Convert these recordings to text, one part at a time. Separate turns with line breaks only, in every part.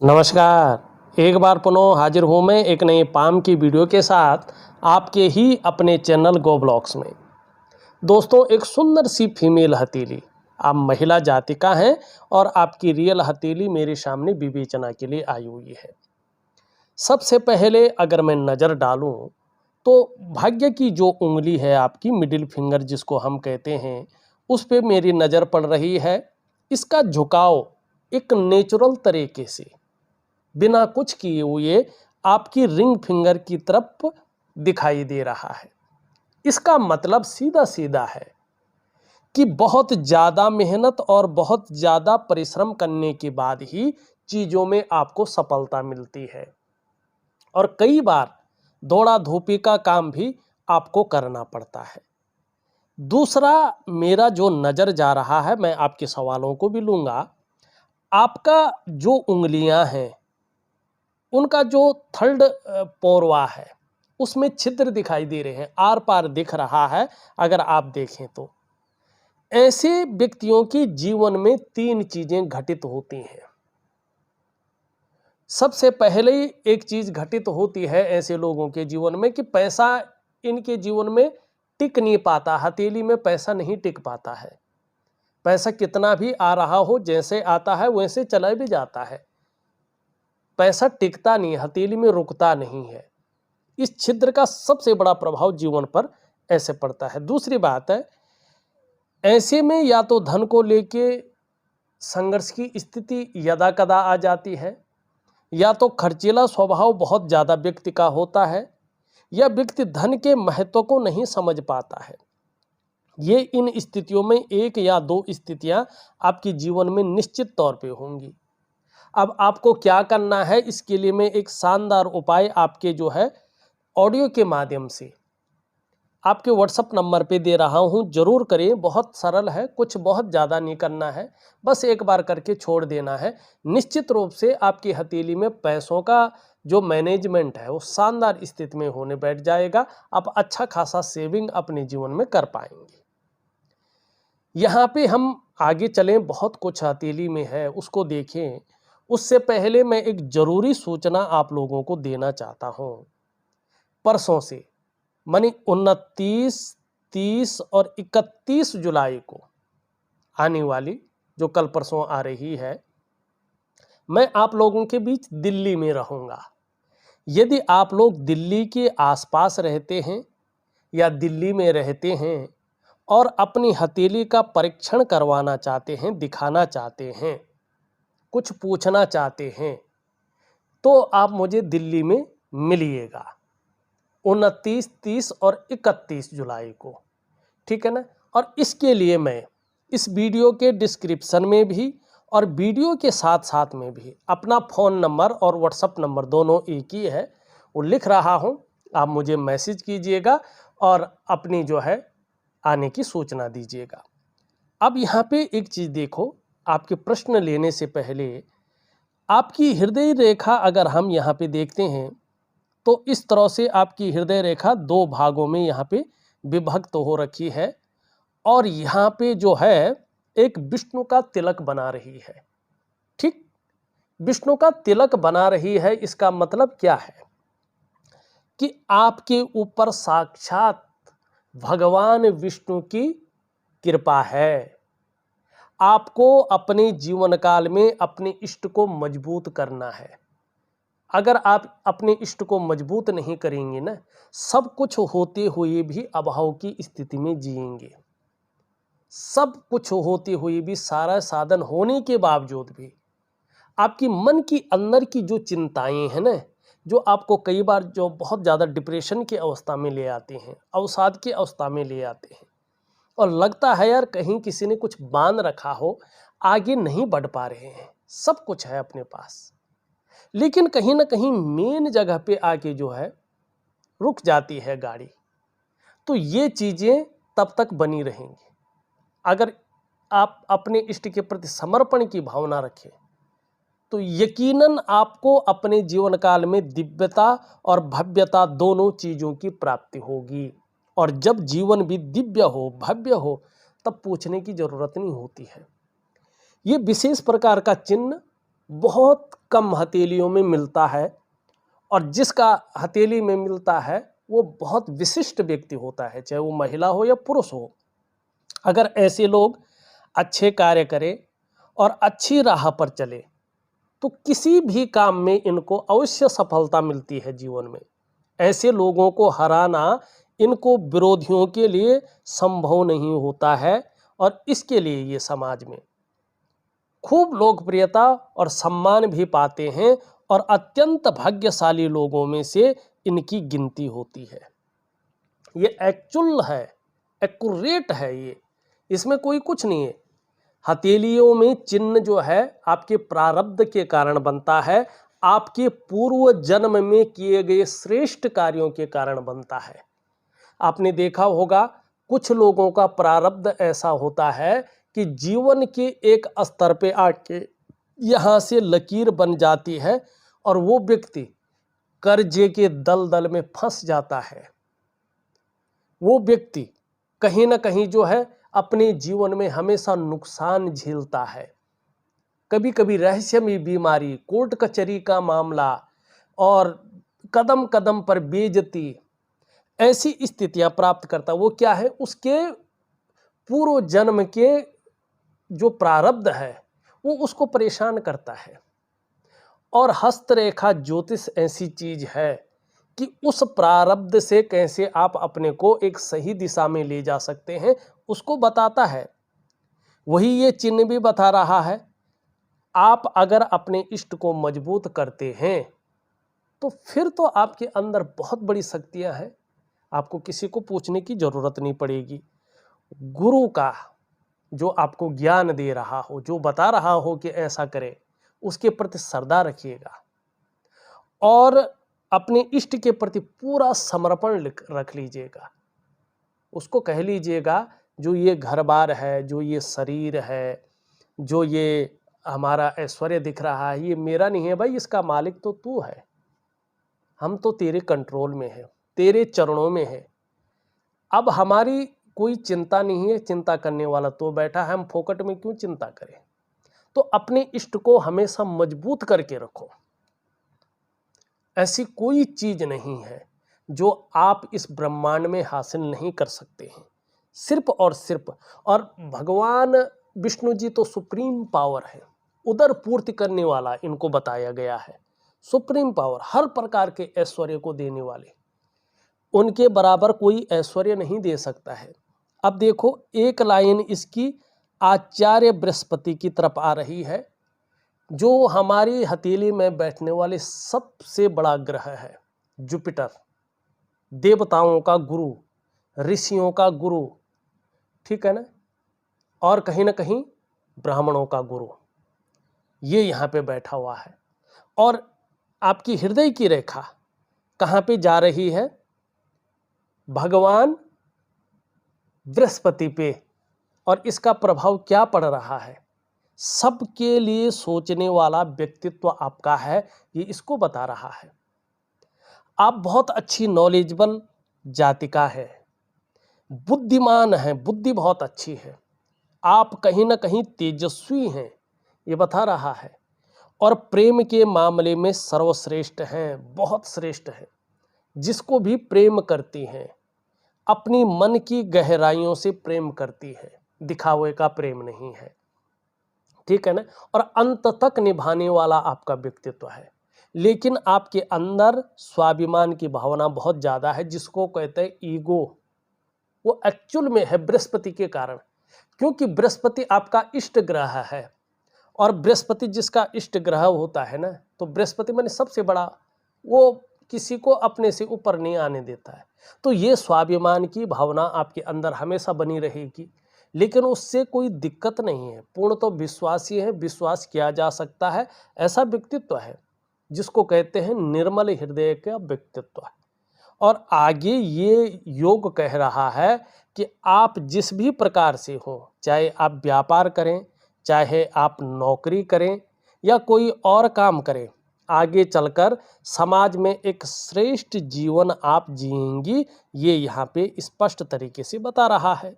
नमस्कार। एक बार पुनः हाजिर हूँ मैं एक नए पाम की वीडियो के साथ आपके ही अपने चैनल गो ब्लॉग्स में। दोस्तों, एक सुंदर सी फीमेल हथेली, आप महिला जाति का हैं और आपकी रियल हथेली मेरे सामने विवेचना के लिए आई हुई है। सबसे पहले अगर मैं नज़र डालूं तो भाग्य की जो उंगली है आपकी मिडिल फिंगर जिसको हम कहते हैं, उस पे मेरी नज़र पड़ रही है। इसका झुकाव एक नेचुरल तरीके से बिना कुछ किए हुए आपकी रिंग फिंगर की तरफ दिखाई दे रहा है। इसका मतलब सीधा सीधा है कि बहुत ज़्यादा मेहनत और बहुत ज़्यादा परिश्रम करने के बाद ही चीज़ों में आपको सफलता मिलती है और कई बार दौड़ा धूपी का काम भी आपको करना पड़ता है। दूसरा, मेरा जो नज़र जा रहा है, मैं आपके सवालों को भी लूँगा। आपका जो उंगलियां हैं उनका जो थर्ड पोरवा है उसमें छिद्र दिखाई दे रहे हैं, आर पार दिख रहा है। अगर आप देखें तो ऐसे व्यक्तियों के जीवन में तीन चीजें घटित होती हैं। सबसे पहले एक चीज घटित होती है ऐसे लोगों के जीवन में कि पैसा इनके जीवन में टिक नहीं पाता, हथेली में पैसा नहीं टिक पाता है। पैसा कितना भी आ रहा हो, जैसे आता है वैसे चला भी जाता है, पैसा टिकता नहीं, हथेली में रुकता नहीं है। इस छिद्र का सबसे बड़ा प्रभाव जीवन पर ऐसे पड़ता है। दूसरी बात है, ऐसे में या तो धन को लेके संघर्ष की स्थिति यदा कदा आ जाती है, या तो खर्चीला स्वभाव बहुत ज़्यादा व्यक्ति का होता है, या व्यक्ति धन के महत्व को नहीं समझ पाता है। ये इन स्थितियों में एक या दो स्थितियां आपके जीवन में निश्चित तौर पे होंगी। अब आपको क्या करना है, इसके लिए मैं एक शानदार उपाय आपके जो है ऑडियो के माध्यम से आपके व्हाट्सएप नंबर पे दे रहा हूं, जरूर करें। बहुत सरल है, कुछ बहुत ज़्यादा नहीं करना है, बस एक बार करके छोड़ देना है। निश्चित रूप से आपकी हथेली में पैसों का जो मैनेजमेंट है वो शानदार स्थिति में होने बैठ जाएगा। आप अच्छा खासा सेविंग अपने जीवन में कर पाएंगे। यहाँ पे हम आगे चलें, बहुत कुछ हथेली में है उसको देखें। उससे पहले मैं एक जरूरी सूचना आप लोगों को देना चाहता हूँ। परसों से मानी 29, 30 और 31 जुलाई को आने वाली जो कल परसों आ रही है, मैं आप लोगों के बीच दिल्ली में रहूँगा। यदि आप लोग दिल्ली के आसपास रहते हैं या दिल्ली में रहते हैं और अपनी हथेली का परीक्षण करवाना चाहते हैं, दिखाना चाहते हैं, कुछ पूछना चाहते हैं, तो आप मुझे दिल्ली में मिलिएगा 29, 30 और 31 जुलाई को, ठीक है ना। और इसके लिए मैं इस वीडियो के डिस्क्रिप्शन में भी और वीडियो के साथ साथ में भी अपना फ़ोन नंबर और व्हाट्सएप नंबर दोनों एक ही है, वो लिख रहा हूँ। आप मुझे मैसेज कीजिएगा और अपनी जो है आने की सूचना दीजिएगा। अब यहाँ पे एक चीज़ देखो, आपके प्रश्न लेने से पहले आपकी हृदय रेखा अगर हम यहाँ पे देखते हैं तो इस तरह से आपकी हृदय रेखा दो भागों में यहाँ पे विभक्त हो रखी है और यहाँ पे जो है एक विष्णु का तिलक बना रही है। ठीक, विष्णु का तिलक बना रही है, इसका मतलब क्या है कि आपके ऊपर साक्षात भगवान विष्णु की कृपा है। आपको अपने जीवन काल में अपने इष्ट को मजबूत करना है। अगर आप अपने इष्ट को मजबूत नहीं करेंगे ना, सब कुछ होते हुए भी अभाव की स्थिति में जिएंगे। सब कुछ होते हुए भी, सारा साधन होने के बावजूद भी आपकी मन की अंदर की जो चिंताएं हैं ना, जो आपको कई बार जो बहुत ज़्यादा डिप्रेशन की अवस्था में ले आते हैं, अवसाद की अवस्था में ले आते हैं और लगता है यार कहीं किसी ने कुछ बांध रखा हो, आगे नहीं बढ़ पा रहे हैं, सब कुछ है अपने पास, लेकिन कहीं ना कहीं मेन जगह पे आके जो है रुक जाती है गाड़ी। तो ये चीज़ें तब तक बनी रहेंगी। अगर आप अपने इष्ट के प्रति समर्पण की भावना रखें तो यकीनन आपको अपने जीवन काल में दिव्यता और भव्यता दोनों चीज़ों की प्राप्ति होगी। और जब जीवन भी दिव्य हो, भव्य हो, तब पूछने की जरूरत नहीं होती है। ये विशेष प्रकार का चिन्ह बहुत कम हथेलियों में मिलता है, और जिसका हथेली में मिलता है वो बहुत विशिष्ट व्यक्ति होता है, चाहे वो महिला हो या पुरुष हो। अगर ऐसे लोग अच्छे कार्य करें और अच्छी राह पर चले तो किसी भी काम में इनको अवश्य सफलता मिलती है जीवन में। ऐसे लोगों को हराना इनको विरोधियों के लिए संभव नहीं होता है, और इसके लिए ये समाज में खूब लोकप्रियता और सम्मान भी पाते हैं, और अत्यंत भाग्यशाली लोगों में से इनकी गिनती होती है। ये एक्चुअल है, एक्यूरेट है ये, इसमें कोई कुछ नहीं है। हथेलियों में चिन्ह जो है आपके प्रारब्ध के कारण बनता है, आपके पूर्व जन्म में किए गए श्रेष्ठ कार्यों के कारण बनता है। आपने देखा होगा कुछ लोगों का प्रारब्ध ऐसा होता है कि जीवन के एक स्तर पे आके यहाँ से लकीर बन जाती है और वो व्यक्ति कर्जे के दलदल में फंस जाता है। वो व्यक्ति कहीं ना कहीं जो है अपने जीवन में हमेशा नुकसान झेलता है। कभी कभी रहस्यमयी बीमारी, कोर्ट कचहरी का मामला और कदम कदम पर बेइज्जती, ऐसी स्थितियां प्राप्त करता। वो क्या है, उसके पूर्व जन्म के जो प्रारब्ध है वो उसको परेशान करता है। और हस्तरेखा ज्योतिष ऐसी चीज है कि उस प्रारब्ध से कैसे आप अपने को एक सही दिशा में ले जा सकते हैं उसको बताता है। वही ये चिन्ह भी बता रहा है। आप अगर अपने इष्ट को मजबूत करते हैं तो फिर तो आपके अंदर बहुत बड़ी शक्तियां हैं, आपको किसी को पूछने की जरूरत नहीं पड़ेगी। गुरु का जो आपको ज्ञान दे रहा हो, जो बता रहा हो कि ऐसा करें, उसके प्रति श्रद्धा रखिएगा और अपने इष्ट के प्रति पूरा समर्पण रख लीजिएगा। उसको कह लीजिएगा जो ये घर बार है, जो ये शरीर है, जो ये हमारा ऐश्वर्य दिख रहा है, ये मेरा नहीं है भाई, इसका मालिक तो तू है। हम तो तेरे कंट्रोल में है, तेरे चरणों में है। अब हमारी कोई चिंता नहीं है, चिंता करने वाला तो बैठा है, हम फोकट में क्यों चिंता करें। तो अपने इष्ट को हमेशा मजबूत करके रखो। ऐसी कोई चीज नहीं है जो आप इस ब्रह्मांड में हासिल नहीं कर सकते हैं, सिर्फ और सिर्फ। और भगवान विष्णु जी तो सुप्रीम पावर है, उदर पूर्ति करने वाला इनको बताया गया है। सुप्रीम पावर, हर प्रकार के ऐश्वर्य को देने वाले, उनके बराबर कोई ऐश्वर्य नहीं दे सकता है। अब देखो एक लाइन इसकी आचार्य बृहस्पति की तरफ आ रही है, जो हमारी हथेली में बैठने वाले सबसे बड़ा ग्रह है। जुपिटर, देवताओं का गुरु, ऋषियों का गुरु, ठीक है ना, और कहीं ना कहीं ब्राह्मणों का गुरु, ये यहाँ पे बैठा हुआ है। और आपकी हृदय की रेखा कहाँ पे जा रही है, भगवान बृहस्पति पे, और इसका प्रभाव क्या पड़ रहा है। सबके लिए सोचने वाला व्यक्तित्व आपका है, ये इसको बता रहा है। आप बहुत अच्छी नॉलेजेबल जातिका है, बुद्धिमान है, बुद्धि बहुत अच्छी है, आप कहीं ना कहीं तेजस्वी हैं, ये बता रहा है। और प्रेम के मामले में सर्वश्रेष्ठ हैं, बहुत श्रेष्ठ हैं। जिसको भी प्रेम करती हैं अपनी मन की गहराइयों से प्रेम करती है, दिखावे का प्रेम नहीं है, ठीक है ना। और अंत तक निभाने वाला आपका व्यक्तित्व है। लेकिन आपके अंदर स्वाभिमान की भावना बहुत ज्यादा है, जिसको कहते हैं ईगो। वो एक्चुअल में है बृहस्पति के कारण, क्योंकि बृहस्पति आपका इष्ट ग्रह है। और बृहस्पति जिसका इष्ट ग्रह होता है ना, तो बृहस्पति माने सबसे बड़ा, वो किसी को अपने से ऊपर नहीं आने देता है। तो ये स्वाभिमान की भावना आपके अंदर हमेशा बनी रहेगी, लेकिन उससे कोई दिक्कत नहीं है। पूर्ण तो विश्वासी है, विश्वास किया जा सकता है, ऐसा व्यक्तित्व है जिसको कहते हैं निर्मल हृदय का व्यक्तित्व। और आगे ये योग कह रहा है कि आप जिस भी प्रकार से हो, चाहे आप व्यापार करें, चाहे आप नौकरी करें या कोई और काम करें, आगे चलकर समाज में एक श्रेष्ठ जीवन आप जिएंगी, ये यहाँ पे स्पष्ट तरीके से बता रहा है।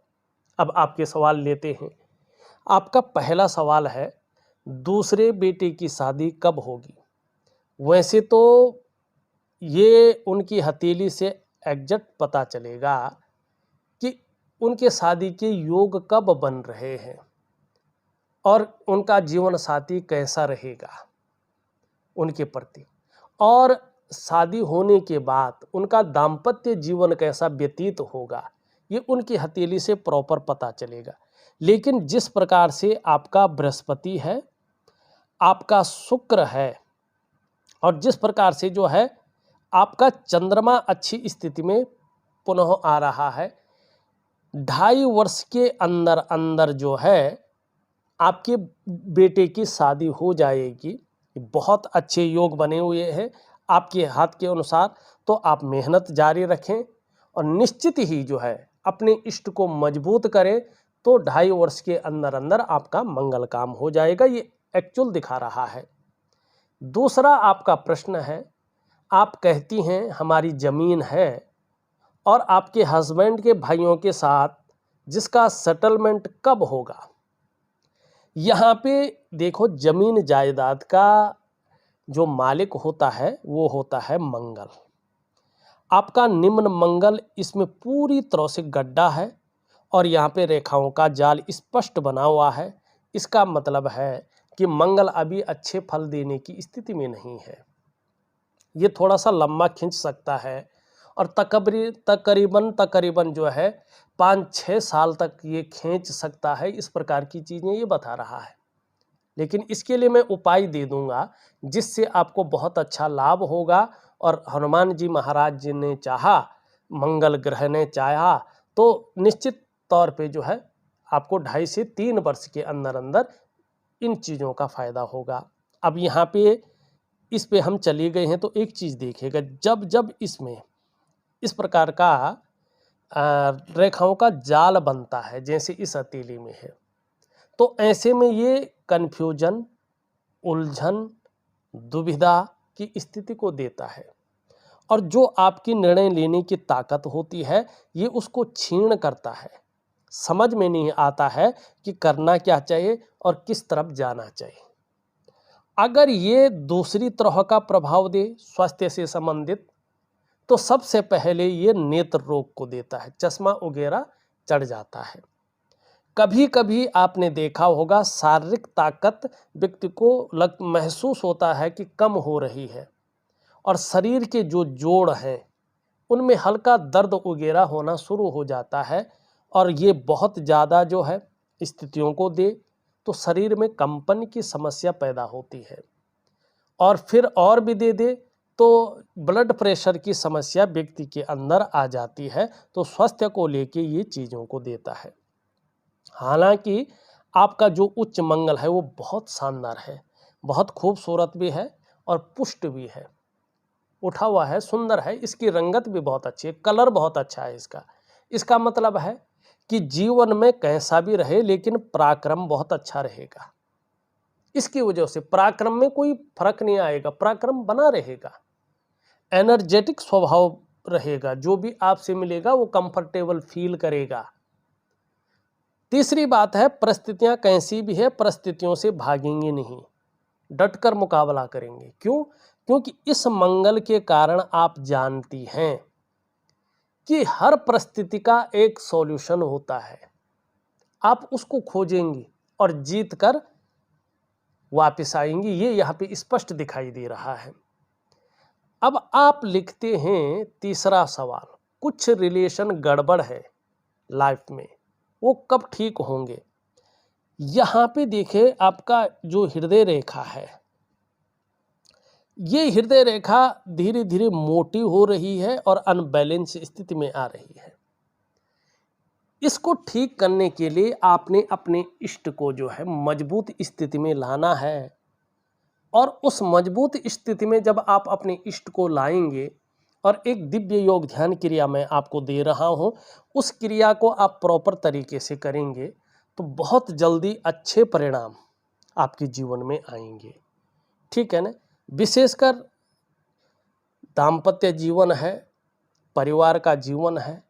अब आपके सवाल लेते हैं। आपका पहला सवाल है, दूसरे बेटे की शादी कब होगी। वैसे तो ये उनकी हथेली से एग्जैक्ट पता चलेगा कि उनके शादी के योग कब बन रहे हैं और उनका जीवन साथी कैसा रहेगा उनके प्रति, और शादी होने के बाद उनका दाम्पत्य जीवन कैसा व्यतीत होगा, ये उनकी हथेली से प्रॉपर पता चलेगा। लेकिन जिस प्रकार से आपका बृहस्पति है, आपका शुक्र है, और जिस प्रकार से जो है आपका चंद्रमा अच्छी स्थिति में पुनः आ रहा है, 2.5 वर्ष के अंदर अंदर जो है आपके बेटे की शादी हो जाएगी। बहुत अच्छे योग बने हुए हैं आपके हाथ के अनुसार। तो आप मेहनत जारी रखें और निश्चित ही जो है अपने इष्ट को मजबूत करें, तो 2.5 वर्ष के अंदर अंदर आपका मंगल काम हो जाएगा। ये एक्चुअल दिखा रहा है। दूसरा आपका प्रश्न है, आप कहती हैं हमारी ज़मीन है और आपके हस्बैंड के भाइयों के साथ जिसका सेटलमेंट कब होगा। यहाँ पे देखो, जमीन जायदाद का जो मालिक होता है वो होता है मंगल। आपका निम्न मंगल इसमें पूरी तरह से गड्ढा है और यहाँ पे रेखाओं का जाल स्पष्ट बना हुआ है। इसका मतलब है कि मंगल अभी अच्छे फल देने की स्थिति में नहीं है। ये थोड़ा सा लंबा खींच सकता है और तकरीबन जो है 5-6 साल तक ये खींच सकता है। इस प्रकार की चीज़ें ये बता रहा है। लेकिन इसके लिए मैं उपाय दे दूंगा जिससे आपको बहुत अच्छा लाभ होगा। और हनुमान जी महाराज जी ने चाहा, मंगल ग्रह ने चाहा, तो निश्चित तौर पे जो है आपको 2.5 से 3 वर्ष के अंदर अंदर इन चीज़ों का फ़ायदा होगा। अब यहाँ पे इस पे हम चले गए हैं तो एक चीज़ देखिएगा, जब जब इसमें इस प्रकार का रेखाओं का जाल बनता है जैसे इस हथेली में है, तो ऐसे में ये कन्फ्यूजन, उलझन, दुविधा की स्थिति को देता है। और जो आपकी निर्णय लेने की ताकत होती है ये उसको क्षीण करता है। समझ में नहीं आता है कि करना क्या चाहिए और किस तरफ जाना चाहिए। अगर ये दूसरी तरह का प्रभाव दे स्वास्थ्य से संबंधित, तो सबसे पहले ये नेत्र रोग को देता है, चश्मा वगैरह चढ़ जाता है। कभी कभी आपने देखा होगा शारीरिक ताकत व्यक्ति को महसूस होता है कि कम हो रही है और शरीर के जो जोड़ हैं उनमें हल्का दर्द वगैरह होना शुरू हो जाता है। और ये बहुत ज़्यादा जो है स्थितियों को दे तो शरीर में कंपन की समस्या पैदा होती है, और फिर और भी दे तो ब्लड प्रेशर की समस्या व्यक्ति के अंदर आ जाती है। तो स्वास्थ्य को लेके ये चीज़ों को देता है। हालांकि आपका जो उच्च मंगल है वो बहुत शानदार है, बहुत खूबसूरत भी है और पुष्ट भी है, उठा हुआ है, सुंदर है, इसकी रंगत भी बहुत अच्छी है, कलर बहुत अच्छा है इसका। इसका मतलब है कि जीवन में कैसा भी रहे लेकिन पराक्रम बहुत अच्छा रहेगा। इसकी वजह से पराक्रम में कोई फर्क नहीं आएगा, पराक्रम बना रहेगा, एनर्जेटिक स्वभाव रहेगा, जो भी आपसे मिलेगा वो कंफर्टेबल फील करेगा। तीसरी बात है, परिस्थितियां कैसी भी है परिस्थितियों से भागेंगे नहीं, डटकर मुकाबला करेंगे। क्यों? क्योंकि इस मंगल के कारण आप जानती हैं कि हर परिस्थिति का एक सॉल्यूशन होता है। आप उसको खोजेंगी और जीत कर वापस आएंगी। ये यहाँ पे स्पष्ट दिखाई दे रहा है। अब आप लिखते हैं तीसरा सवाल, कुछ रिलेशन गड़बड़ है लाइफ में, वो कब ठीक होंगे। यहाँ पे देखें, आपका जो हृदय रेखा है, ये हृदय रेखा धीरे धीरे मोटी हो रही है और अनबैलेंस स्थिति में आ रही है। इसको ठीक करने के लिए आपने अपने इष्ट को जो है मजबूत स्थिति में लाना है। और उस मजबूत स्थिति में जब आप अपने इष्ट को लाएंगे, और एक दिव्य योग ध्यान क्रिया मैं आपको दे रहा हूँ, उस क्रिया को आप प्रॉपर तरीके से करेंगे तो बहुत जल्दी अच्छे परिणाम आपके जीवन में आएंगे। ठीक है ना। विशेषकर दाम्पत्य जीवन है, परिवार का जीवन है,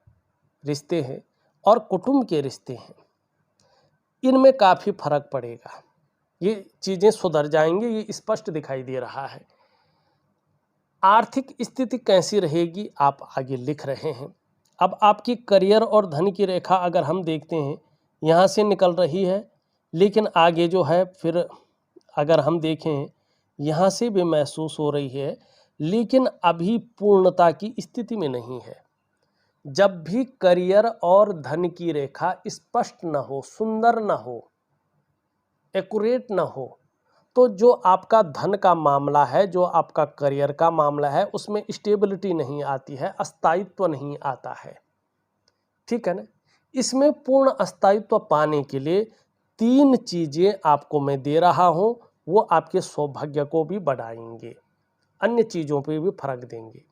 रिश्ते हैं और कुटुंब के रिश्ते हैं, इनमें काफ़ी फर्क पड़ेगा। ये चीज़ें सुधर जाएंगी, ये स्पष्ट दिखाई दे रहा है। आर्थिक स्थिति कैसी रहेगी आप आगे लिख रहे हैं। अब आपकी करियर और धन की रेखा अगर हम देखते हैं यहाँ से निकल रही है, लेकिन आगे जो है फिर अगर हम देखें यहाँ से भी महसूस हो रही है, लेकिन अभी पूर्णता की स्थिति में नहीं है। जब भी करियर और धन की रेखा स्पष्ट न हो, सुंदर न हो, एक्यूरेट न हो, तो जो आपका धन का मामला है, जो आपका करियर का मामला है, उसमें स्टेबिलिटी नहीं आती है, स्थायित्व नहीं आता है। ठीक है ना। इसमें पूर्ण स्थायित्व पाने के लिए 3 चीजें आपको मैं दे रहा हूं, वो आपके सौभाग्य को भी बढ़ाएंगे, अन्य चीजों पे भी फर्क देंगे।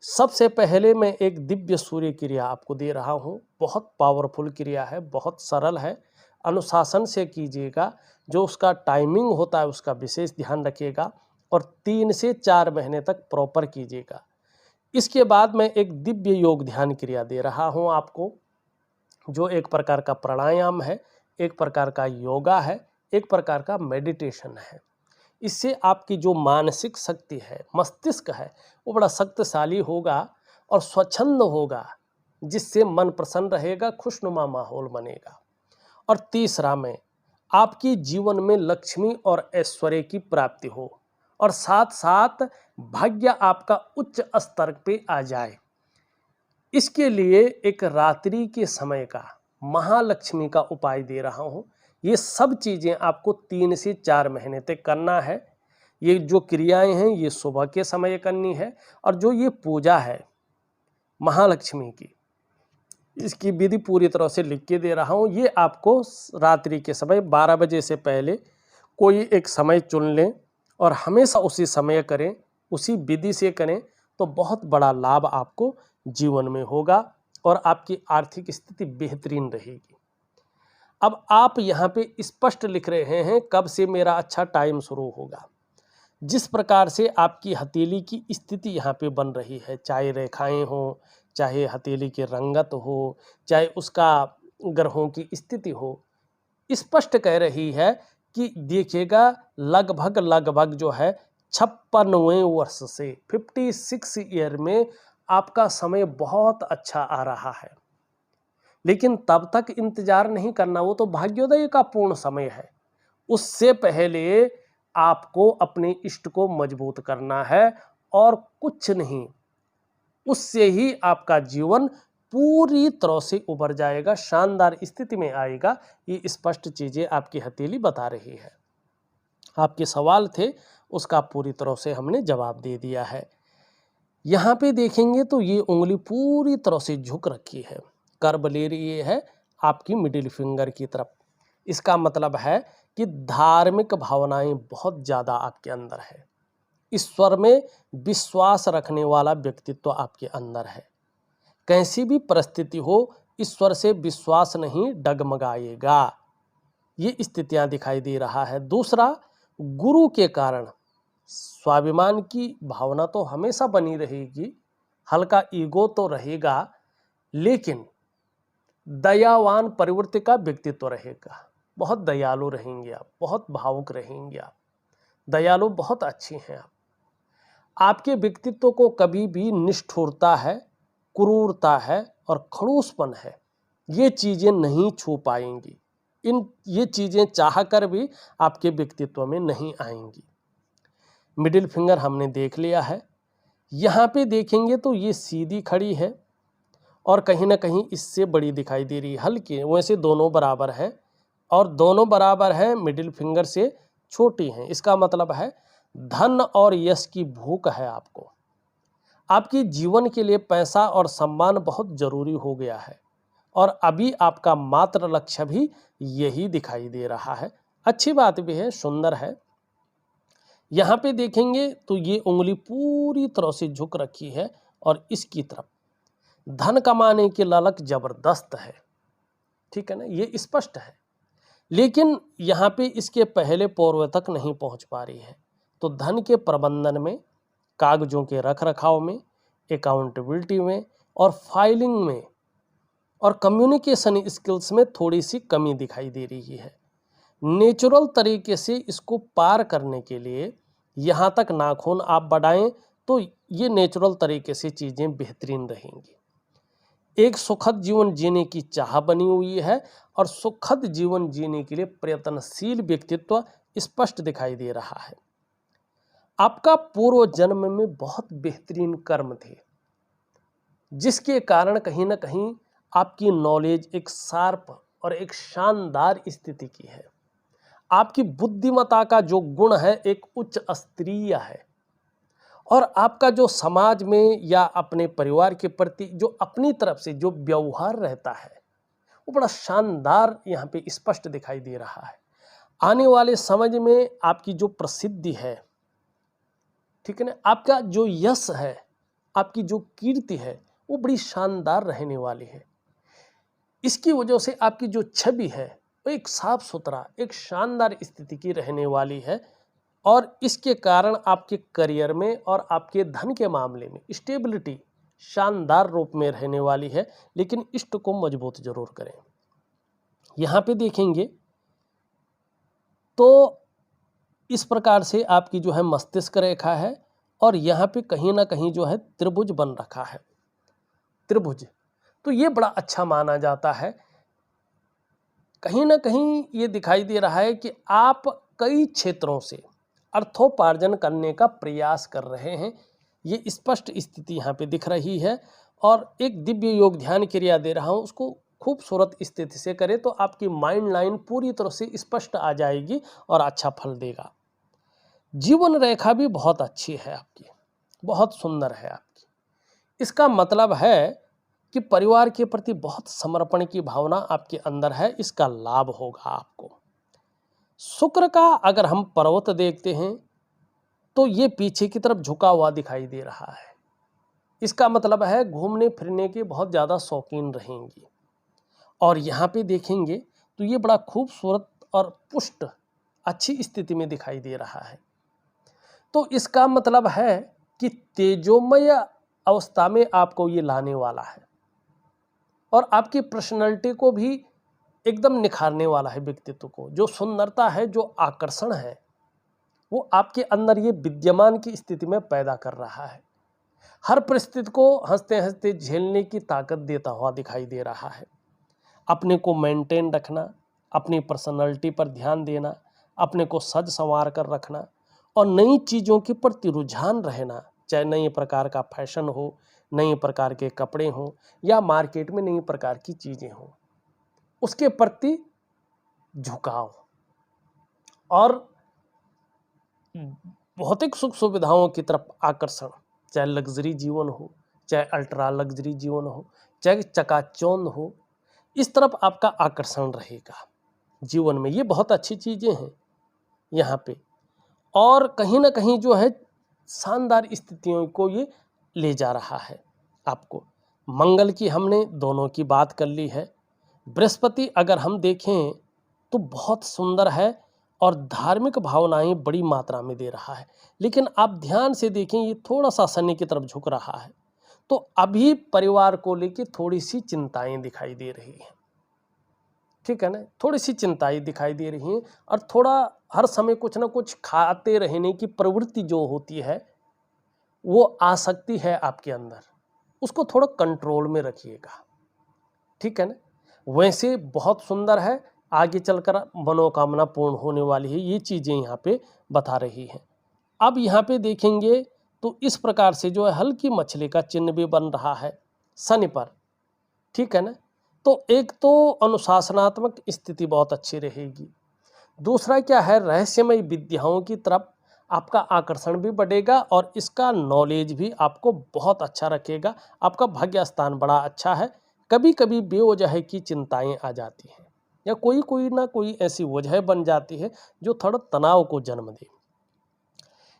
सबसे पहले मैं एक दिव्य सूर्य क्रिया आपको दे रहा हूं। बहुत पावरफुल क्रिया है, बहुत सरल है, अनुशासन से कीजिएगा। जो उसका टाइमिंग होता है उसका विशेष ध्यान रखिएगा और 3 से 4 महीने तक प्रॉपर कीजिएगा। इसके बाद मैं एक दिव्य योग ध्यान क्रिया दे रहा हूं आपको, जो एक प्रकार का प्राणायाम है, एक प्रकार का योगा है, एक प्रकार का मेडिटेशन है। इससे आपकी जो मानसिक शक्ति है, मस्तिष्क है, वो बड़ा शक्तिशाली होगा और स्वच्छंद होगा, जिससे मन प्रसन्न रहेगा, खुशनुमा माहौल बनेगा। और तीसरा में आपकी जीवन में लक्ष्मी और ऐश्वर्य की प्राप्ति हो और साथ साथ भाग्य आपका उच्च स्तर पे आ जाए। इसके लिए एक रात्रि के समय का महालक्ष्मी का उपाय दे रहा हूँ। ये सब चीज़ें आपको 3 से 4 महीने तक करना है। ये जो क्रियाएं हैं ये सुबह के समय करनी है, और जो ये पूजा है महालक्ष्मी की, इसकी विधि पूरी तरह से लिख के दे रहा हूँ। ये आपको रात्रि के समय 12 बजे से पहले कोई एक समय चुन लें और हमेशा उसी समय करें, उसी विधि से करें, तो बहुत बड़ा लाभ आपको जीवन में होगा और आपकी आर्थिक स्थिति बेहतरीन रहेगी। अब आप यहाँ पे स्पष्ट लिख रहे हैं कब से मेरा अच्छा टाइम शुरू होगा। जिस प्रकार से आपकी हथेली की स्थिति यहाँ पे बन रही है, चाहे रेखाएं हो, चाहे हथेली की रंगत हो, चाहे उसका ग्रहों की स्थिति हो, स्पष्ट कह रही है कि देखिएगा लगभग जो है 56वें वर्ष से 56 ईयर में आपका समय बहुत अच्छा आ रहा है। लेकिन तब तक इंतजार नहीं करना, वो तो भाग्योदय का पूर्ण समय है। उससे पहले आपको अपने इष्ट को मजबूत करना है और कुछ नहीं, उससे ही आपका जीवन पूरी तरह से उभर जाएगा, शानदार स्थिति में आएगा। ये स्पष्ट चीजें आपकी हथेली बता रही है। आपके सवाल थे उसका पूरी तरह से हमने जवाब दे दिया है। यहाँ पे देखेंगे तो ये उंगली पूरी तरह से झुक रखी है, कर्व ले रही है आपकी मिडिल फिंगर की तरफ। इसका मतलब है कि धार्मिक भावनाएं बहुत ज़्यादा आपके अंदर है। ईश्वर में विश्वास रखने वाला व्यक्तित्व आपके अंदर है। कैसी भी परिस्थिति हो, ईश्वर से विश्वास नहीं डगमगाएगा। ये स्थितियां दिखाई दे रहा है। दूसरा, गुरु के कारण स्वाभिमान की भावना तो हमेशा बनी रहेगी, हल्का ईगो तो रहेगा, लेकिन दयावान प्रवृत्ति का व्यक्तित्व रहेगा। बहुत दयालु रहेंगे आप, बहुत भावुक रहेंगे आप, दयालु बहुत अच्छी हैं आप। आपके व्यक्तित्व को कभी भी निष्ठुरता है, क्रूरता है और खड़ूसपन है, ये चीज़ें नहीं छू पाएंगी। ये चीज़ें चाह कर भी आपके व्यक्तित्व में नहीं आएंगी। मिडिल फिंगर हमने देख लिया है। यहाँ पे देखेंगे तो ये सीधी खड़ी है और कहीं ना कहीं इससे बड़ी दिखाई दे रही है, हल्की। वैसे दोनों बराबर है और दोनों बराबर है, मिडिल फिंगर से छोटी हैं। इसका मतलब है धन और यश की भूख है आपको। आपके जीवन के लिए पैसा और सम्मान बहुत जरूरी हो गया है और अभी आपका मात्र लक्ष्य भी यही दिखाई दे रहा है। अच्छी बात भी है, सुंदर है। यहाँ पे देखेंगे तो ये उंगली पूरी तरह से झुक रखी है और इसकी तरफ धन कमाने की ललक जबरदस्त है। ठीक है ना, ये स्पष्ट है। लेकिन यहाँ पे इसके पहले पूर्व तक नहीं पहुँच पा रही है। तो धन के प्रबंधन में, कागजों के रख रखाव में, अकाउंटेबिलिटी में और फाइलिंग में और कम्युनिकेशन स्किल्स में थोड़ी सी कमी दिखाई दे रही है। नेचुरल तरीके से इसको पार करने के लिए यहाँ तक नाखून आप बढ़ाएं तो ये नेचुरल तरीके से चीज़ें बेहतरीन रहेंगी। एक सुखद जीवन जीने की चाह बनी हुई है और सुखद जीवन जीने के लिए प्रयत्नशील व्यक्तित्व स्पष्ट दिखाई दे रहा है। आपका पूर्व जन्म में बहुत बेहतरीन कर्म थे, जिसके कारण कहीं ना कहीं आपकी नॉलेज एक शार्प और एक शानदार स्थिति की है। आपकी बुद्धिमत्ता का जो गुण है एक उच्च स्तरीय है, और आपका जो समाज में या अपने परिवार के प्रति जो अपनी तरफ से जो व्यवहार रहता है वो बड़ा शानदार यहाँ पे स्पष्ट दिखाई दे रहा है। आने वाले समय में आपकी जो प्रसिद्धि है, ठीक है ना, आपका जो यश है, आपकी जो कीर्ति है वो बड़ी शानदार रहने वाली है। इसकी वजह से आपकी जो छवि है वो एक साफ सुथरा एक शानदार स्थिति की रहने वाली है, और इसके कारण आपके करियर में और आपके धन के मामले में स्टेबिलिटी शानदार रूप में रहने वाली है। लेकिन इष्ट को मजबूत जरूर करें। यहाँ पे देखेंगे तो इस प्रकार से आपकी जो है मस्तिष्क रेखा है, और यहाँ पे कहीं ना कहीं जो है त्रिभुज बन रखा है। त्रिभुज तो ये बड़ा अच्छा माना जाता है। कहीं ना कहीं ये दिखाई दे रहा है कि आप कई क्षेत्रों से अर्थोपार्जन करने का प्रयास कर रहे हैं, ये स्पष्ट स्थिति यहाँ पे दिख रही है। और एक दिव्य योग ध्यान क्रिया दे रहा हूँ, उसको खूबसूरत स्थिति से करें तो आपकी माइंड लाइन पूरी तरह से स्पष्ट आ जाएगी और अच्छा फल देगा। जीवन रेखा भी बहुत अच्छी है आपकी, बहुत सुंदर है आपकी। इसका मतलब है कि परिवार के प्रति बहुत समर्पण की भावना आपके अंदर है, इसका लाभ होगा आपको। शुक्र का अगर हम पर्वत देखते हैं तो ये पीछे की तरफ झुका हुआ दिखाई दे रहा है। इसका मतलब है घूमने फिरने के बहुत ज़्यादा शौकीन रहेंगी। और यहाँ पे देखेंगे तो ये बड़ा खूबसूरत और पुष्ट अच्छी स्थिति में दिखाई दे रहा है। तो इसका मतलब है कि तेजोमय अवस्था में आपको ये लाने वाला है, और आपकी पर्सनैलिटी को भी एकदम निखारने वाला है। व्यक्तित्व को जो सुंदरता है, जो आकर्षण है, वो आपके अंदर ये विद्यमान की स्थिति में पैदा कर रहा है। हर परिस्थिति को हंसते हंसते झेलने की ताकत देता हुआ दिखाई दे रहा है। अपने को मेंटेन रखना, अपनी पर्सनैलिटी पर ध्यान देना, अपने को सज संवार कर रखना और नई चीज़ों के प्रति रुझान रहना, चाहे नए प्रकार का फैशन हो, नए प्रकार के कपड़े हों या मार्केट में नई प्रकार की चीज़ें हों, उसके प्रति झुकाव और भौतिक सुख सुविधाओं की तरफ आकर्षण, चाहे लग्जरी जीवन हो, चाहे अल्ट्रा लग्जरी जीवन हो, चाहे चकाचौंध हो, इस तरफ आपका आकर्षण रहेगा जीवन में। ये बहुत अच्छी चीज़ें हैं यहाँ पे, और कहीं ना कहीं जो है शानदार स्थितियों को ये ले जा रहा है आपको। मंगल की हमने दोनों की बात कर ली है। बृहस्पति अगर हम देखें तो बहुत सुंदर है और धार्मिक भावनाएं बड़ी मात्रा में दे रहा है, लेकिन आप ध्यान से देखें ये थोड़ा सा शनि की तरफ झुक रहा है। तो अभी परिवार को लेकर थोड़ी सी चिंताएं दिखाई दे रही हैं, ठीक है ना, थोड़ी सी चिंताएं दिखाई दे रही हैं, और थोड़ा हर समय कुछ ना कुछ खाते रहने की प्रवृत्ति जो होती है, वो आसक्ति है आपके अंदर, उसको थोड़ा कंट्रोल में रखिएगा, ठीक है ना। वैसे बहुत सुंदर है, आगे चलकर मनोकामना पूर्ण होने वाली है, ये चीज़ें यहाँ पे बता रही हैं। अब यहाँ पे देखेंगे तो इस प्रकार से जो है हल्की मछली का चिन्ह भी बन रहा है शनि पर, ठीक है ना। तो एक तो अनुशासनात्मक स्थिति बहुत अच्छी रहेगी, दूसरा क्या है, रहस्यमय विद्याओं की तरफ आपका आकर्षण भी बढ़ेगा और इसका नॉलेज भी आपको बहुत अच्छा रखेगा। आपका भाग्य स्थान बड़ा अच्छा है। कभी कभी बेवजह की चिंताएं आ जाती हैं या कोई ना कोई ऐसी वजह बन जाती है जो थोड़ा तनाव को जन्म दे।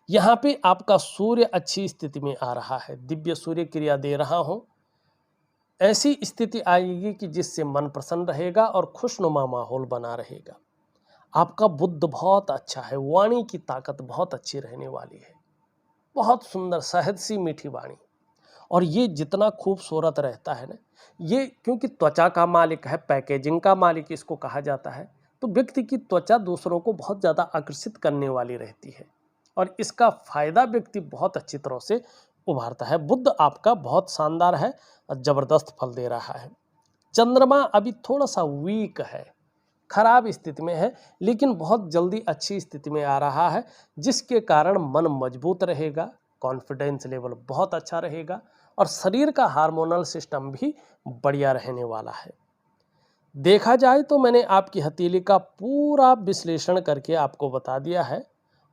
यहाँ पे आपका सूर्य अच्छी स्थिति में आ रहा है, दिव्य सूर्य क्रिया दे रहा हूँ। ऐसी स्थिति आएगी कि जिससे मन प्रसन्न रहेगा और खुशनुमा माहौल बना रहेगा। आपका बुद्ध बहुत अच्छा है, वाणी की ताकत बहुत अच्छी रहने वाली है, बहुत सुंदर सहज सी मीठी वाणी। और ये जितना खूबसूरत रहता है ना, ये क्योंकि त्वचा का मालिक है, पैकेजिंग का मालिक इसको कहा जाता है, तो व्यक्ति की त्वचा दूसरों को बहुत ज़्यादा आकर्षित करने वाली रहती है। और इसका फायदा व्यक्ति बहुत अच्छी तरह से उभारता है। बुध आपका बहुत शानदार है और जबरदस्त फल दे रहा है। चंद्रमा अभी थोड़ा सा वीक है, खराब स्थिति में है, लेकिन बहुत जल्दी अच्छी स्थिति में आ रहा है, जिसके कारण मन मजबूत रहेगा, कॉन्फिडेंस लेवल बहुत अच्छा रहेगा और शरीर का हार्मोनल सिस्टम भी बढ़िया रहने वाला है। देखा जाए तो मैंने आपकी हथेली का पूरा विश्लेषण करके आपको बता दिया है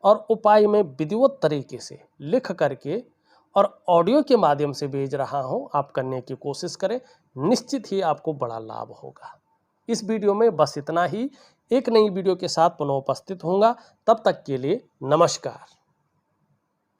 और उपाय में विधिवत तरीके से लिख करके और ऑडियो के माध्यम से भेज रहा हूं। आप करने की कोशिश करें, निश्चित ही आपको बड़ा लाभ होगा। इस वीडियो में बस इतना ही। एक नई वीडियो के साथ पुनः उपस्थित होऊंगा। तब तक के लिए नमस्कार।